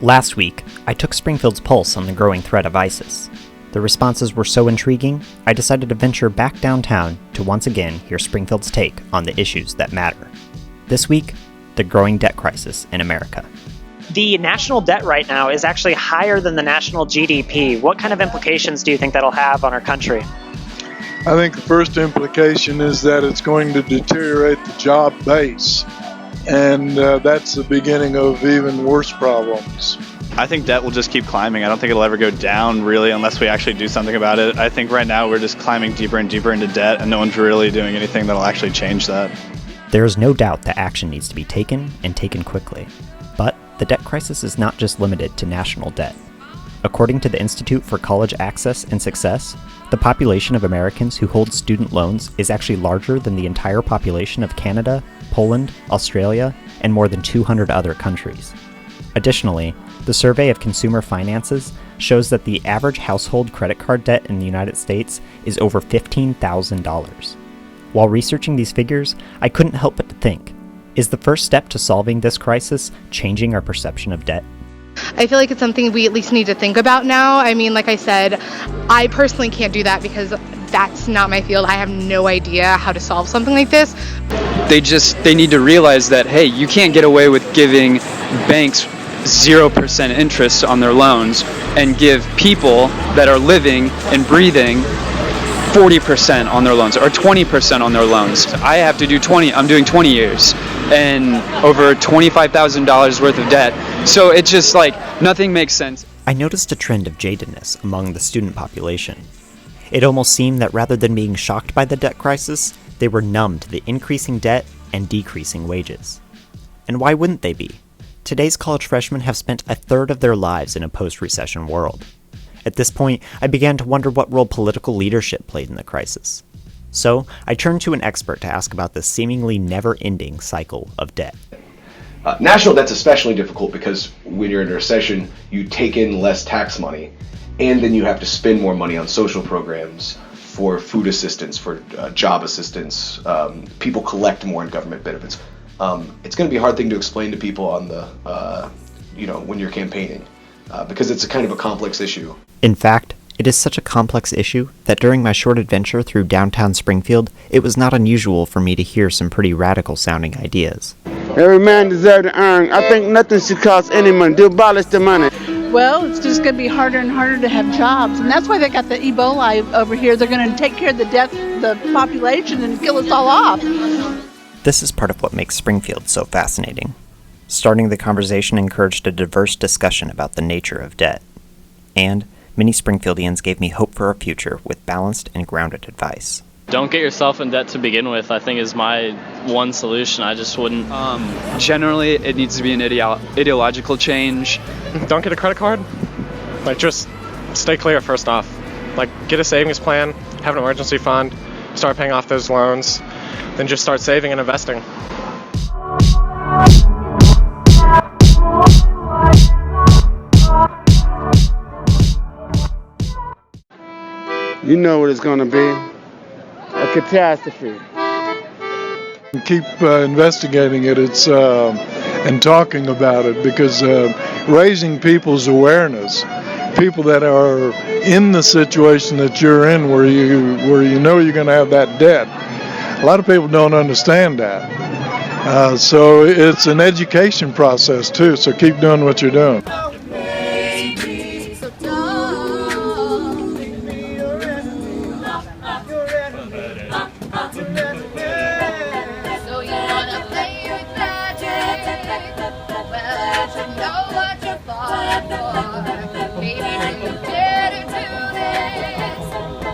Last week, I took Springfield's pulse on the growing threat of ISIS. The responses were so intriguing, I decided to venture back downtown to once again hear Springfield's take on the issues that matter. This week, the growing debt crisis in America. The national debt right now is actually higher than the national GDP. What kind of implications do you think that'll have on our country? I think the first implication is that it's going to deteriorate the job base, and that's the beginning of even worse problems. I think debt will just keep climbing. I don't think it'll ever go down, really, unless we actually do something about it. I think right now we're just climbing deeper and deeper into debt, and no one's really doing anything that'll actually change that. There is no doubt that action needs to be taken, and taken quickly. But the debt crisis is not just limited to national debt. According to the Institute for College Access and Success, the population of Americans who hold student loans is actually larger than the entire population of Canada, Poland, Australia, and more than 200 other countries. Additionally, the Survey of Consumer Finances shows that the average household credit card debt in the United States is over $15,000. While researching these figures, I couldn't help but to think, is the first step to solving this crisis changing our perception of debt? I feel like it's something we at least need to think about now. I mean, like I said, I personally can't do that because that's not my field. I have no idea how to solve something like this. They need to realize that, hey, you can't get away with giving banks 0% interest on their loans and give people that are living and breathing 40% on their loans or 20% on their loans. I have to do 20, I'm doing 20 years and over $25,000 worth of debt. So it's just like nothing makes sense. I noticed a trend of jadedness among the student population. It almost seemed that rather than being shocked by the debt crisis, they were numb to the increasing debt and decreasing wages. And why wouldn't they be? Today's college freshmen have spent a third of their lives in a post-recession world. At this point, I began to wonder what role political leadership played in the crisis. So, I turned to an expert to ask about this seemingly never-ending cycle of debt. National debt's especially difficult because when you're in a recession, you take in less tax money, and then you have to spend more money on social programs, for food assistance, for job assistance. People collect more in government benefits. It's going to be a hard thing to explain to people on the, when you're campaigning, because it's a kind of a complex issue. In fact, it is such a complex issue that during my short adventure through downtown Springfield, it was not unusual for me to hear some pretty radical-sounding ideas. Every man deserves to earn. I think nothing should cost any money. To abolish the money. Well, it's just going to be harder and harder to have jobs, and that's why they got the Ebola over here. They're going to take care of the population and kill us all off. This is part of what makes Springfield so fascinating. Starting the conversation encouraged a diverse discussion about the nature of debt. And many Springfieldians gave me hope for a future with balanced and grounded advice. Don't get yourself in debt to begin with, I think is my one solution. I just wouldn't. Generally, it needs to be an ideological change. Don't get a credit card. Just stay clear first off. Get a savings plan, have an emergency fund, start paying off those loans, then just start saving and investing. You know what it's going to be. A catastrophe. Keep investigating it. And talking about it, because raising people's awareness, people that are in the situation that you're in, where you know you're going to have that debt. A lot of people don't understand that. So it's an education process too. So keep doing what you're doing. Well, I should know what you thought.